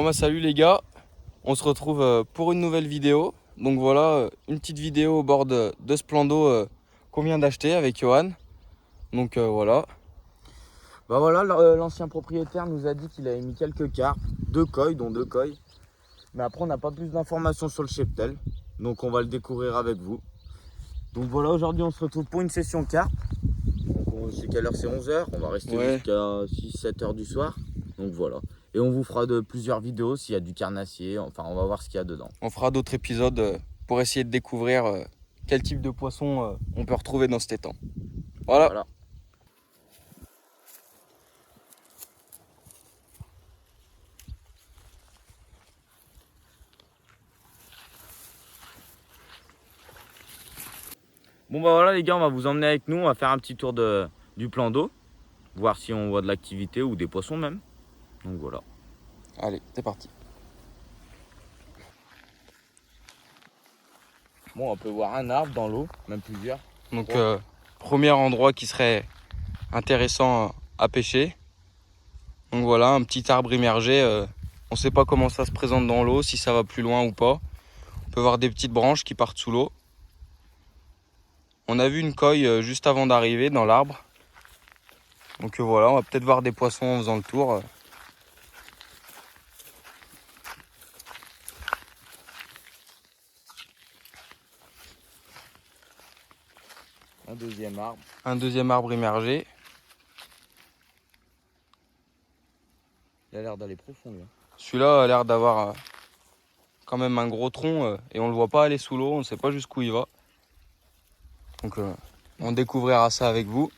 bah salut les gars, on se retrouve pour une nouvelle vidéo. Donc voilà, une petite vidéo au bord de ce plan d'eau qu'on vient d'acheter avec Johan. Donc voilà. Bah voilà, l'ancien propriétaire nous a dit qu'il avait mis quelques carpes, deux coilles, dont deux coilles. Mais après on n'a pas plus d'informations sur le cheptel, donc on va le découvrir avec vous. Donc voilà, aujourd'hui on se retrouve pour une session carpe. Donc c'est quelle heure? C'est 11h, on va rester jusqu'à 6-7 heures du soir. Donc voilà. Et on vous fera plusieurs vidéos s'il y a du carnassier. Enfin, on va voir ce qu'il y a dedans. On fera d'autres épisodes pour essayer de découvrir quel type de poisson on peut retrouver dans cet étang. Voilà. Bon bah voilà les gars, on va vous emmener avec nous. On va faire un petit tour du plan d'eau. Voir si on voit de l'activité ou des poissons même. Donc voilà. Allez, c'est parti. Bon, on peut voir un arbre dans l'eau, même plusieurs. Donc, premier endroit qui serait intéressant à pêcher. Donc voilà, un petit arbre immergé. On ne sait pas comment ça se présente dans l'eau, si ça va plus loin ou pas. On peut voir des petites branches qui partent sous l'eau. On a vu une coille juste avant d'arriver dans l'arbre. Donc voilà, on va peut-être voir des poissons en faisant le tour. Un deuxième arbre. Un deuxième arbre immergé. Il a l'air d'aller profond, lui. Celui-là a l'air d'avoir quand même un gros tronc et on le voit pas aller sous l'eau, on ne sait pas jusqu'où il va. Donc on découvrira ça avec vous.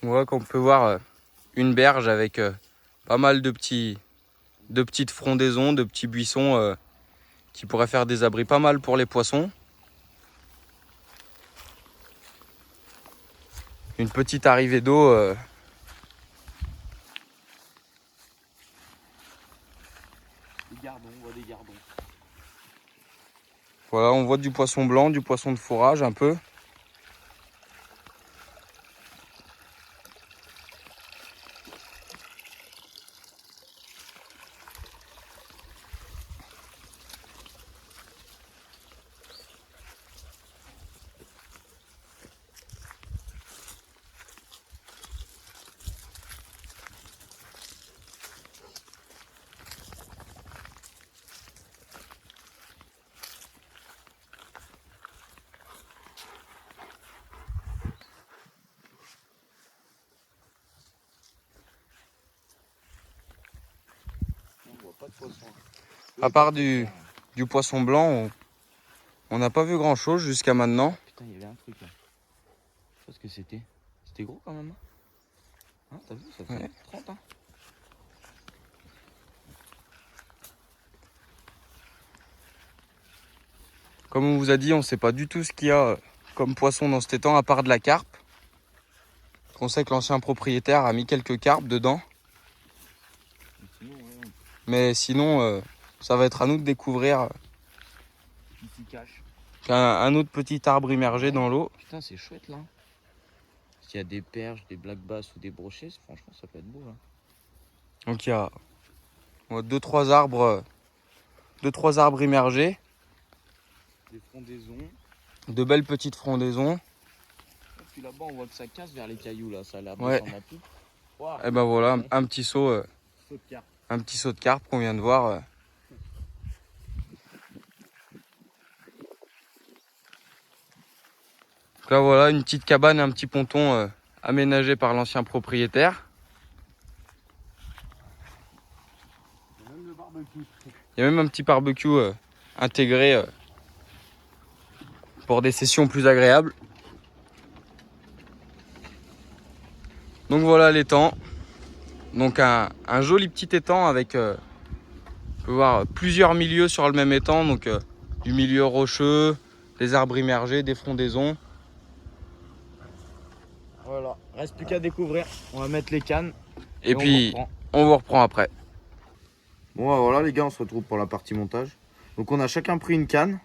On voit qu'on peut voir une berge avec pas mal de petites frondaisons, de petits buissons qui pourraient faire des abris pas mal pour les poissons. Une petite arrivée d'eau. Des gardons, on voit des gardons. Voilà, on voit du poisson blanc, du poisson de fourrage un peu. Pas de poisson. À part du poisson blanc, on n'a pas vu grand chose jusqu'à maintenant. Putain, il y avait un truc là. Je sais pas ce que c'était. C'était gros quand même. Hein, t'as vu, ça fait 30 hein. Comme on vous a dit, on ne sait pas du tout ce qu'il y a comme poisson dans cet étang à part de la carpe. On sait que l'ancien propriétaire a mis quelques carpes dedans. Mais sinon, ça va être à nous de découvrir un autre petit arbre immergé dans l'eau. Putain, c'est chouette là. S'il y a des perches, des black bass ou des brochets, franchement, ça peut être beau là. Donc il y a 2-3 arbres, immergés. Des frondaisons. De belles petites frondaisons. Et puis là-bas, on voit que ça casse vers les cailloux là. Ça a l'air de descendre à pic. Wow. Et ben voilà, un petit saut. Un petit saut de carpe qu'on vient de voir. Donc là voilà, une petite cabane et un petit ponton aménagé par l'ancien propriétaire. Il y a même un petit barbecue intégré pour des sessions plus agréables. Donc voilà l'étang. Donc un joli petit étang avec, on peut voir plusieurs milieux sur le même étang. Donc du milieu rocheux, des arbres immergés, des frondaisons. Voilà, reste plus qu'à découvrir. On va mettre les cannes. Et puis on vous reprend après. Bon bah, voilà les gars, on se retrouve pour la partie montage. Donc on a chacun pris une canne,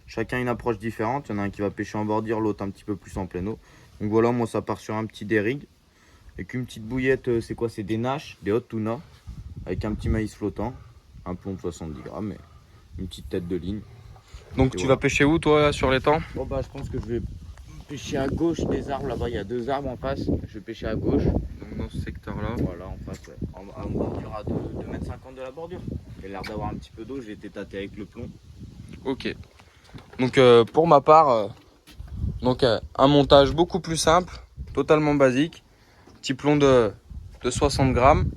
chacun une approche différente. Il y en a un qui va pêcher en bordure, l'autre un petit peu plus en plein eau. Donc voilà, moi ça part sur un petit dérigue. Avec une petite bouillette, c'est quoi? C'est des nâches, des hot tuna. Avec un petit maïs flottant, un plomb de 70 grammes et une petite tête de ligne. Donc et tu vas pêcher où toi sur l'étang? Bon bah je pense que je vais pêcher à gauche des arbres là-bas, il y a 2 arbres en face. Je vais pêcher à gauche. Donc dans ce secteur là. Voilà en face, ouais. En bordure à 2,50 m de la bordure. Il a l'air d'avoir un petit peu d'eau, j'ai été tâté avec le plomb. Ok. Donc pour ma part, un montage beaucoup plus simple, totalement basique. Petit plomb de 60 grammes.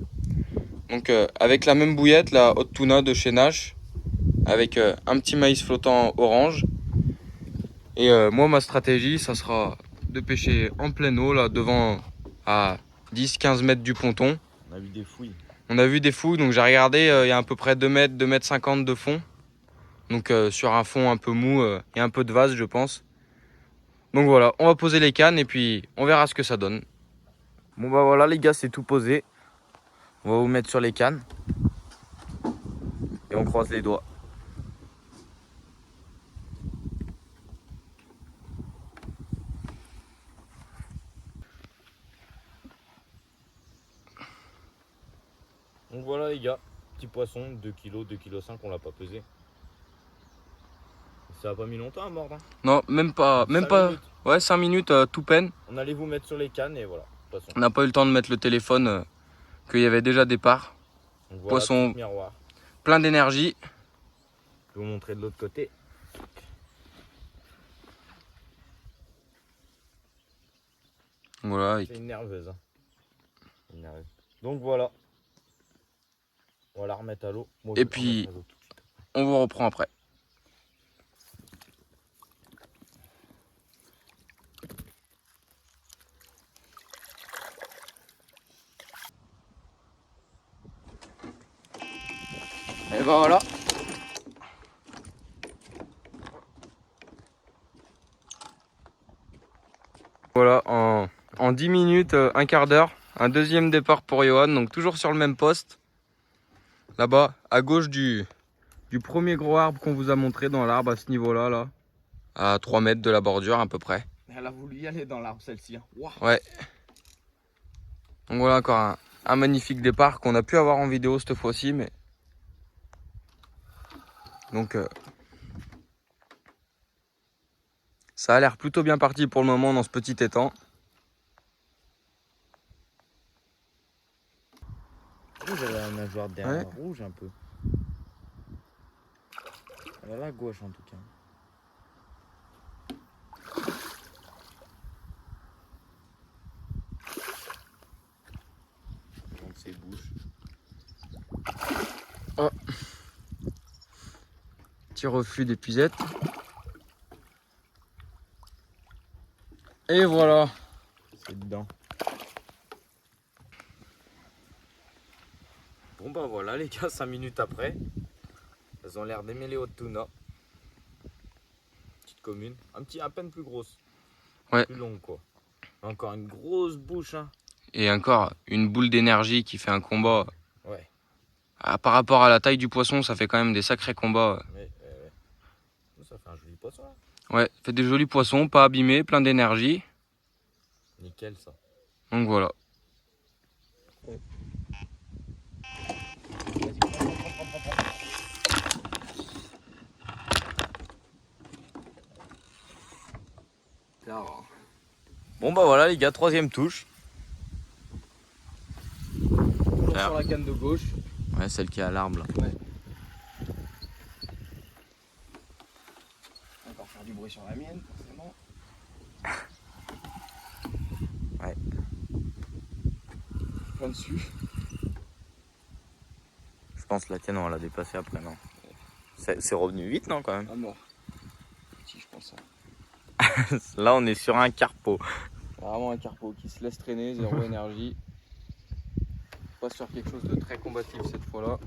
Donc avec la même bouillette, la hot tuna de chez Nash, avec un petit maïs flottant orange. Et moi ma stratégie, ça sera de pêcher en pleine eau, là devant à 10-15 mètres du ponton. On a vu des fouilles. On a vu des fouilles, donc j'ai regardé, il y a à peu près 2 mètres, 2,50 m de fond. Donc sur un fond un peu mou et un peu de vase je pense. Donc voilà, on va poser les cannes et puis on verra ce que ça donne. Bon bah voilà les gars, c'est tout posé. On va vous mettre sur les cannes. Et on croise les doigts. Donc voilà les gars, petit poisson, 2 kg, 2,5 kg, on l'a pas pesé. Ça a pas mis longtemps à mordre. Hein. Non, même pas. Même pas. Minutes. Ouais, 5 minutes, tout peine. On allait vous mettre sur les cannes et voilà, poisson. On n'a pas eu le temps de mettre le téléphone, qu'il y avait déjà départ. Donc voilà, poisson miroir. Plein d'énergie. Je vais vous montrer de l'autre côté. Voilà. C'est une nerveuse. Hein. Une nerveuse. Donc voilà. On va la remettre à l'eau. Et puis, on vous reprend après. Et ben voilà. Voilà, en 10 minutes, un quart d'heure, un deuxième départ pour Johan, donc toujours sur le même poste. Là-bas, à gauche du premier gros arbre qu'on vous a montré dans l'arbre à ce niveau-là, là, à 3 mètres de la bordure à peu près. Elle a voulu y aller dans l'arbre celle-ci. Hein. Wow. Ouais. Donc voilà encore un magnifique départ qu'on a pu avoir en vidéo cette fois-ci, mais donc ça a l'air plutôt bien parti pour le moment dans ce petit étang. Rouge, elle a la nageoire derrière, ouais. Rouge un peu. Elle a la gauche en tout cas. Donc ses bouches. Oh. Petit reflux d'épuisette. Et voilà. C'est dedans. Bon bah voilà les gars, 5 minutes après. Elles ont l'air d'aimer les hot tuna. Petite commune, un petit à peine plus grosse. Ouais. Plus longue quoi. Encore une grosse bouche. Hein. Et encore une boule d'énergie qui fait un combat. Ouais. Ah, par rapport à la taille du poisson, ça fait quand même des sacrés combats. Ouais. Ça fait un joli poisson. Hein. Ouais, fait des jolis poissons, pas abîmés, plein d'énergie. Nickel ça. Donc voilà. Ouais. Bon bah voilà les gars, troisième touche. Toujours sur la canne de gauche. Ouais, celle qui est à l'arbre là. Ouais. Encore faire du bruit sur la mienne, forcément. Ouais. Plein dessus. Je pense que la tienne on va la déplacer après, non? C'est revenu vite, non, quand même? Ah mort. Petit, je pense. Hein. Là, on est sur un carpo. Vraiment un carpo qui se laisse traîner, zéro énergie. Pas sur quelque chose de très combatif cette fois-là.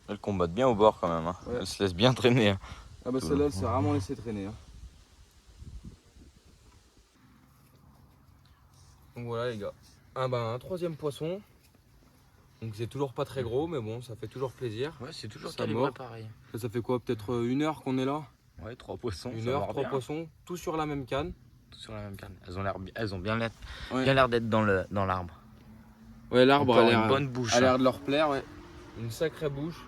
Elles combattent bien au bord quand même. Hein. Ouais. Elles se laissent bien traîner. Hein. Ah bah celle-là, elle s'est vraiment laissée traîner. Hein. Donc voilà les gars. Un troisième poisson. Donc c'est toujours pas très gros, mais bon, ça fait toujours plaisir. Ouais, c'est toujours Ça calibré mord. pareil. Ça fait quoi? Peut-être 1 heure qu'on est là? Ouais, 3 poissons. 1 heure, 3 poissons, tout sur la même canne. Tout sur la même canne. Elles ont bien l'air Ouais. d'être dans l'arbre. Ouais, l'arbre a une bonne bouche. A l'air de leur plaire, ouais. Une sacrée bouche.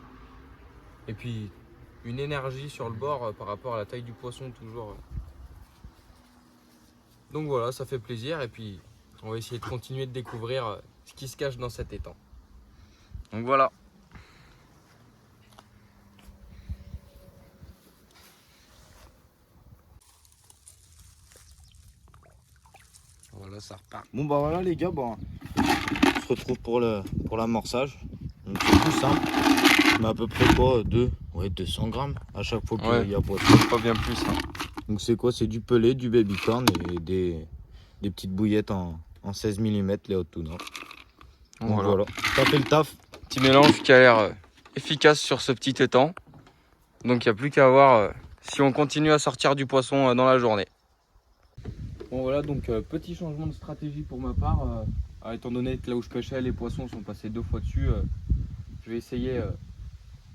Et puis une énergie sur le bord par rapport à la taille du poisson toujours. Donc voilà, ça fait plaisir et puis on va essayer de continuer de découvrir ce qui se cache dans cet étang. Donc voilà. Voilà, ça repart. Bon bah voilà les gars, bon, on se retrouve pour l'amorçage. Donc c'est tout simple. On met à peu près quoi, 200 grammes à chaque fois qu'il y a poisson. Pas bien plus. Hein. Donc c'est quoi? C'est du pelé, du baby corn et des petites bouillettes en 16 mm, les hot tuna. Donc voilà, ça fait le taf. Petit mélange qui a l'air efficace sur ce petit étang. Donc il n'y a plus qu'à voir si on continue à sortir du poisson dans la journée. Bon voilà, donc petit changement de stratégie pour ma part. Étant donné que là où je pêchais, les poissons sont passés 2 fois dessus, je vais essayer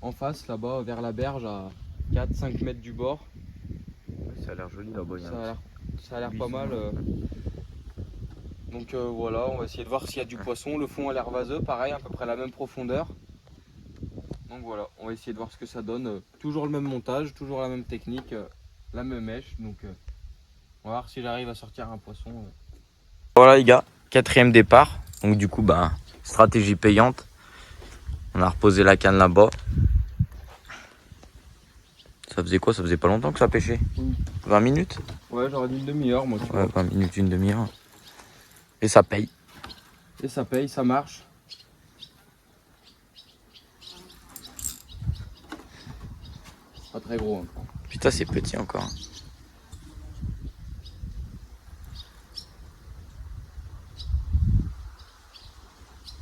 en face, là-bas, vers la berge, à 4-5 mètres du bord. Ça a l'air joli là-bas. Ça a l'air pas mal. Donc voilà, on va essayer de voir s'il y a du poisson. Le fond a l'air vaseux, pareil, à peu près la même profondeur. Donc voilà, on va essayer de voir ce que ça donne. Toujours le même montage, toujours la même technique, la même mèche. Donc on va voir si j'arrive à sortir un poisson. Voilà les gars, 4e départ. Donc du coup, stratégie payante. On a reposé la canne là-bas. Ça faisait quoi? Ça faisait pas longtemps que ça pêchait? 20 minutes? Ouais, j'aurais dit une demi-heure moi. Ouais, 20 minutes, une demi-heure. Et ça paye. Et ça paye, ça marche. Pas très gros. Hein. Putain, c'est petit encore.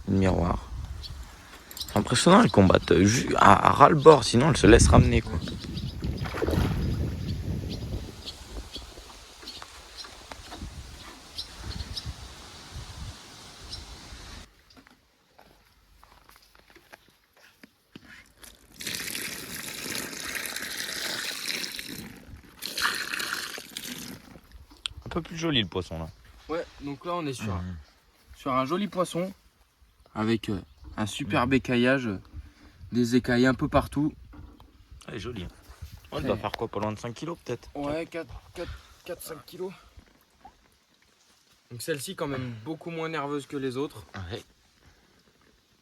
Le miroir. C'est impressionnant, elles combattent à ras-le-bord, sinon elles se laissent ramener quoi. Un peu plus joli le poisson là. Ouais, donc là on est sur un joli poisson avec un super écaillage, des écailles un peu partout. Elle est jolie. Hein. Elle doit faire quoi? Pas loin de 5 kg peut-être? Ouais, 4-5 kilos. Donc celle-ci quand même beaucoup moins nerveuse que les autres. Ouais.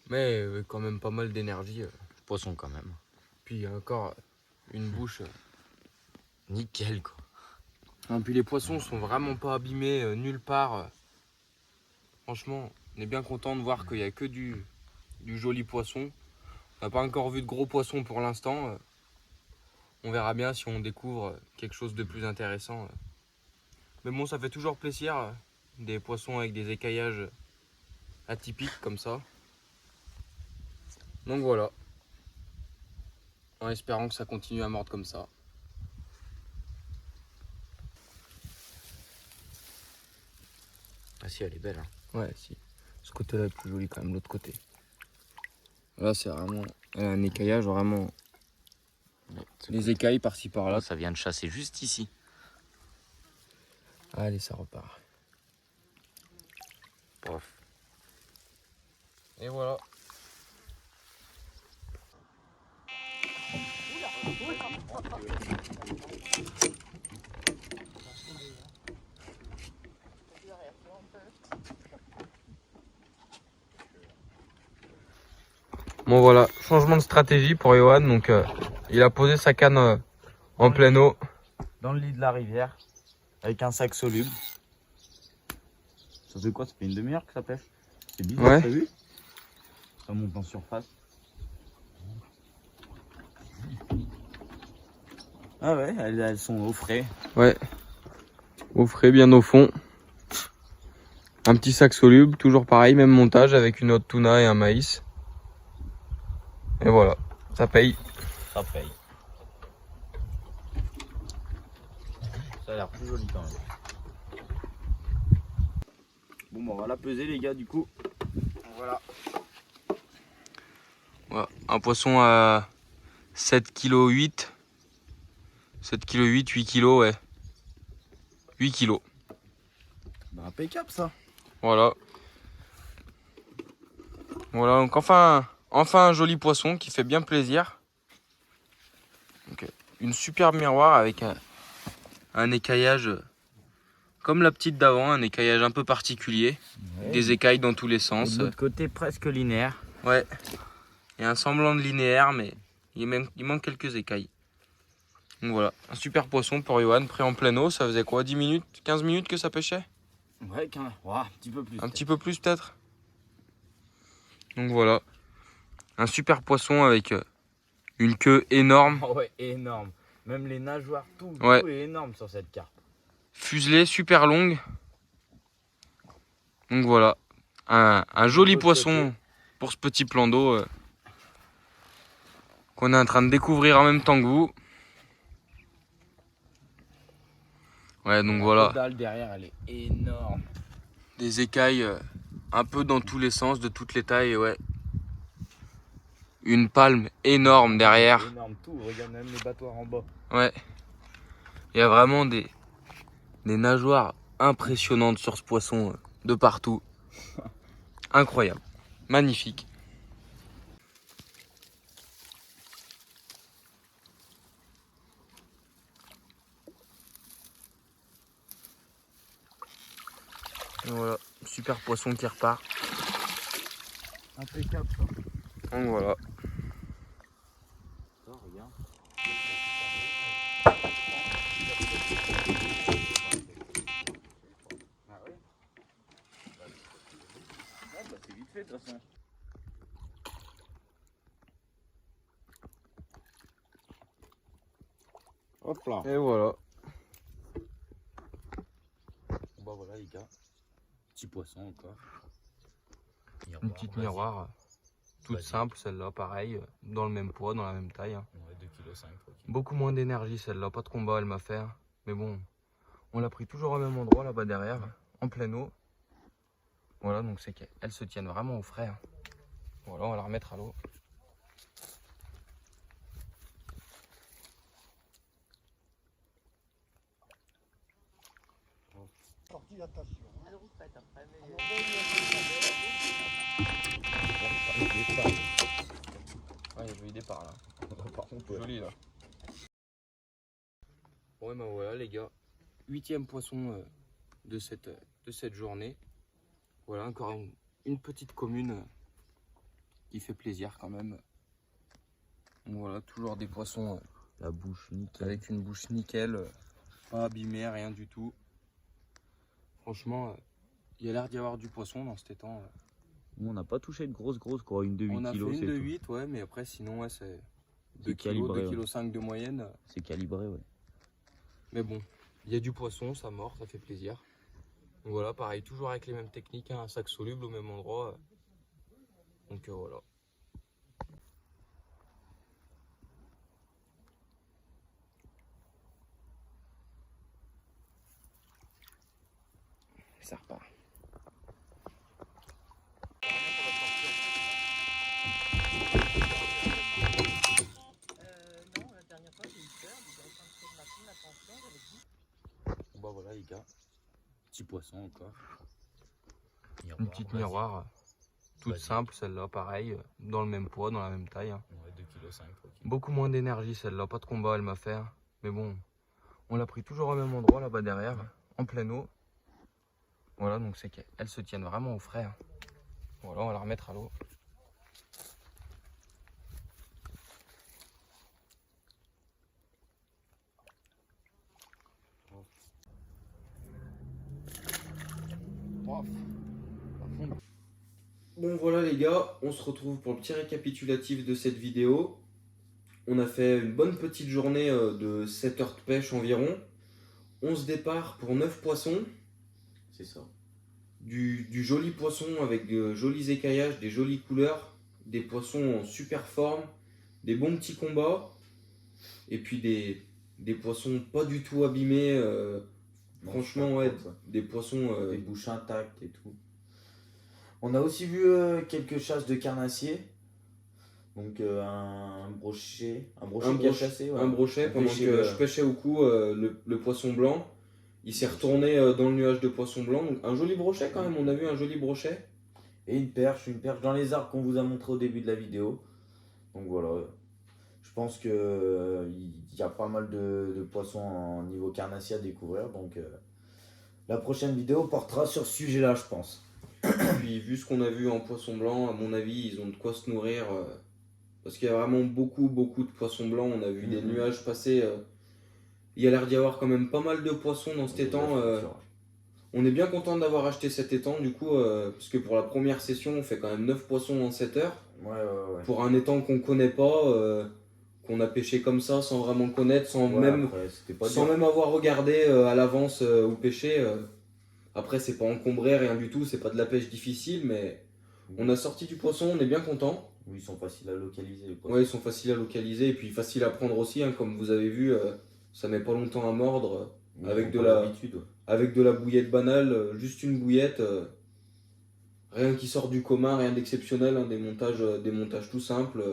Mais quand même pas mal d'énergie. Poisson quand même. Puis encore une bouche. Nickel quoi. Et puis les poissons sont vraiment pas abîmés nulle part. Franchement, on est bien content de voir qu'il n'y a que du joli poisson. On n'a pas encore vu de gros poissons pour l'instant. On verra bien si on découvre quelque chose de plus intéressant. Mais bon, ça fait toujours plaisir. Des poissons avec des écaillages atypiques comme ça. Donc voilà. En espérant que ça continue à mordre comme ça. Ah si, elle est belle. Hein. Ouais, si. Ce côté-là est plus joli quand même, l'autre côté. Là, c'est vraiment un écaillage vraiment. Ouais, les écailles par-ci par-là. Ça vient de chasser juste ici. Allez, ça repart. Pof. Et voilà. Bon voilà, changement de stratégie pour Johan. Donc il a posé sa canne en pleine eau. Dans le lit de la rivière. Avec un sac soluble. Ça fait quoi? Ça fait une demi-heure que ça pêche. C'est bizarre, Ouais. t'as vu? Ça monte en surface. Ah ouais, elles sont au frais. Ouais. Au frais, bien au fond. Un petit sac soluble, toujours pareil, même montage avec une autre tuna et un maïs. Et voilà. Ça paye. Ça paye. Ça a l'air plus joli quand même. Bon bah on va la peser les gars du coup. Voilà. Voilà, un poisson à 7,8 kg. 7,8 kg, 8 kg, ouais. 8 kg. Bah impeccable ça. Voilà. Voilà, donc enfin un joli poisson qui fait bien plaisir. Donc, une superbe miroir avec un écaillage comme la petite d'avant, un écaillage un peu particulier. Ouais. Des écailles dans tous les Et sens. de l'autre côté presque linéaire. Ouais. Il y a un semblant de linéaire, mais il manque quelques écailles. Donc voilà, un super poisson pour Johan, pris en pleine eau. Ça faisait quoi, 10 minutes, 15 minutes que ça pêchait? Ouais, un petit peu plus. Un petit peu plus peut-être. Donc voilà, un super poisson avec une queue énorme, Oh ouais, énorme. Même les nageoires, tout Ouais. est énorme sur cette carpe. fuselée, super longue. Donc voilà, un joli l'autre poisson pour ce petit plan d'eau qu'on est en train de découvrir en même temps que vous. Ouais, donc voilà, La dalle derrière, elle est énorme. des écailles un peu dans tous les sens, de toutes les tailles, ouais. Une palme énorme derrière. Énorme tout, regarde même les battoirs en bas. Ouais. Il y a vraiment des nageoires impressionnantes sur ce poisson de partout. Incroyable. Magnifique. Et voilà, super poisson qui repart. Impeccable ça. Donc voilà. Ça, regarde. Ah ouais. Ah bah c'est vite fait de toute façon. Hop là. Et voilà. Bah voilà les gars. Petit poisson encore. Une petite vas-y. miroir. Toute Vas-y. simple celle-là, pareil. Dans le même poids, dans la même taille. Ouais, 2,5 kg. Beaucoup moins d'énergie celle-là. Pas de combat elle m'a fait. Mais bon, on l'a pris toujours au même endroit là-bas derrière. En pleine eau. Voilà, donc c'est qu'elles se tiennent vraiment au frais. Voilà, on va la remettre à l'eau. Ouais, il y a joli départ là. Par contre, ouais. Joli là. Bon, et ben voilà les gars. 8e poisson de cette journée. Voilà, encore une petite commune qui fait plaisir quand même. Donc voilà, toujours des poissons La bouche nickel. avec une bouche nickel, pas abîmée, rien du tout. Franchement, il y a l'air d'y avoir du poisson dans cet étang. Nous, on n'a pas touché de grosse quoi. Une de 8 On a kg, fait une c'est de tout. 8, ouais, mais après sinon ouais, c'est 2 kg, calibré, 2,5 kg de moyenne. C'est calibré, ouais. Mais bon, il y a du poisson, ça mord, ça fait plaisir. Donc voilà, pareil, toujours avec les mêmes techniques, hein, un sac soluble au même endroit. Donc voilà. Ça repart. Non, la dernière fois j'ai eu peur, j'ai rencontré ma fille, attention, j'avais dit. Bah voilà les gars. Petit poisson encore. Une petite miroir, toute Vas-y. simple celle-là, pareil, dans le même poids, dans la même taille. Ouais, 2,5 kg. Beaucoup moins d'énergie celle-là, pas de combat elle m'a fait. Mais bon, on l'a pris toujours au même endroit là-bas derrière, en pleine eau. Voilà, donc c'est qu'elles se tiennent vraiment au frais. Voilà, on va la remettre à l'eau. Bon voilà les gars, on se retrouve pour le petit récapitulatif de cette vidéo. On a fait une bonne petite journée de 7 heures de pêche environ. 11 départs pour 9 poissons. C'est ça. Du joli poisson avec de jolis écaillages, des jolies couleurs, des poissons en super forme, des bons petits combats. Et puis des poissons pas du tout abîmés. Franchement, ouais, des poissons. Des bouches intactes et tout. On a aussi vu quelques chasses de carnassiers. Donc un brochet qui a chassé. Ouais. Un brochet, pendant pêché, que je pêchais au cou le poisson blanc. Il s'est retourné dans le nuage de poisson blanc. Donc, un joli brochet quand même, on a vu un joli brochet. Et une perche dans les arbres qu'on vous a montré au début de la vidéo. Donc voilà. Je pense que il y a pas mal de poissons en niveau carnassier à découvrir. Donc la prochaine vidéo portera sur ce sujet-là, je pense. Puis vu ce qu'on a vu en poisson blanc, à mon avis, ils ont de quoi se nourrir. Parce qu'il y a vraiment beaucoup de poissons blancs. On a vu des nuages passer. Il y a l'air d'y avoir quand même pas mal de poissons dans cet étang. On est bien content d'avoir acheté cet étang du coup, parce que pour la première session, on fait quand même 9 poissons en 7 heures. Ouais. Pour un étang qu'on connaît pas, qu'on a pêché comme ça sans vraiment connaître, sans même avoir regardé à l'avance où pêcher. Après, c'est pas encombré, rien du tout, c'est pas de la pêche difficile, mais on a sorti du poisson, on est bien content. Oui, ils sont faciles à localiser les poissons. Ouais, ils sont faciles à localiser et puis faciles à prendre aussi, hein, comme vous avez vu, ça met pas longtemps à mordre. Avec de la bouillette banale, juste une bouillette, rien qui sort du commun, rien d'exceptionnel, hein, des montages tout simples,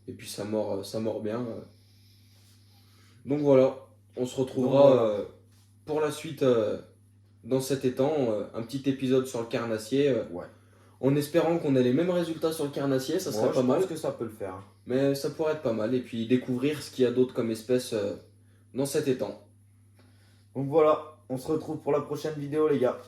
et puis ça mord bien. Donc voilà, on se retrouvera pour la suite dans cet étang, un petit épisode sur le carnassier, en espérant qu'on ait les mêmes résultats sur le carnassier, ça serait pas mal. Je pense que ça peut le faire. Mais ça pourrait être pas mal, et puis découvrir ce qu'il y a d'autre comme espèce dans cet étang. Donc voilà, on se retrouve pour la prochaine vidéo les gars.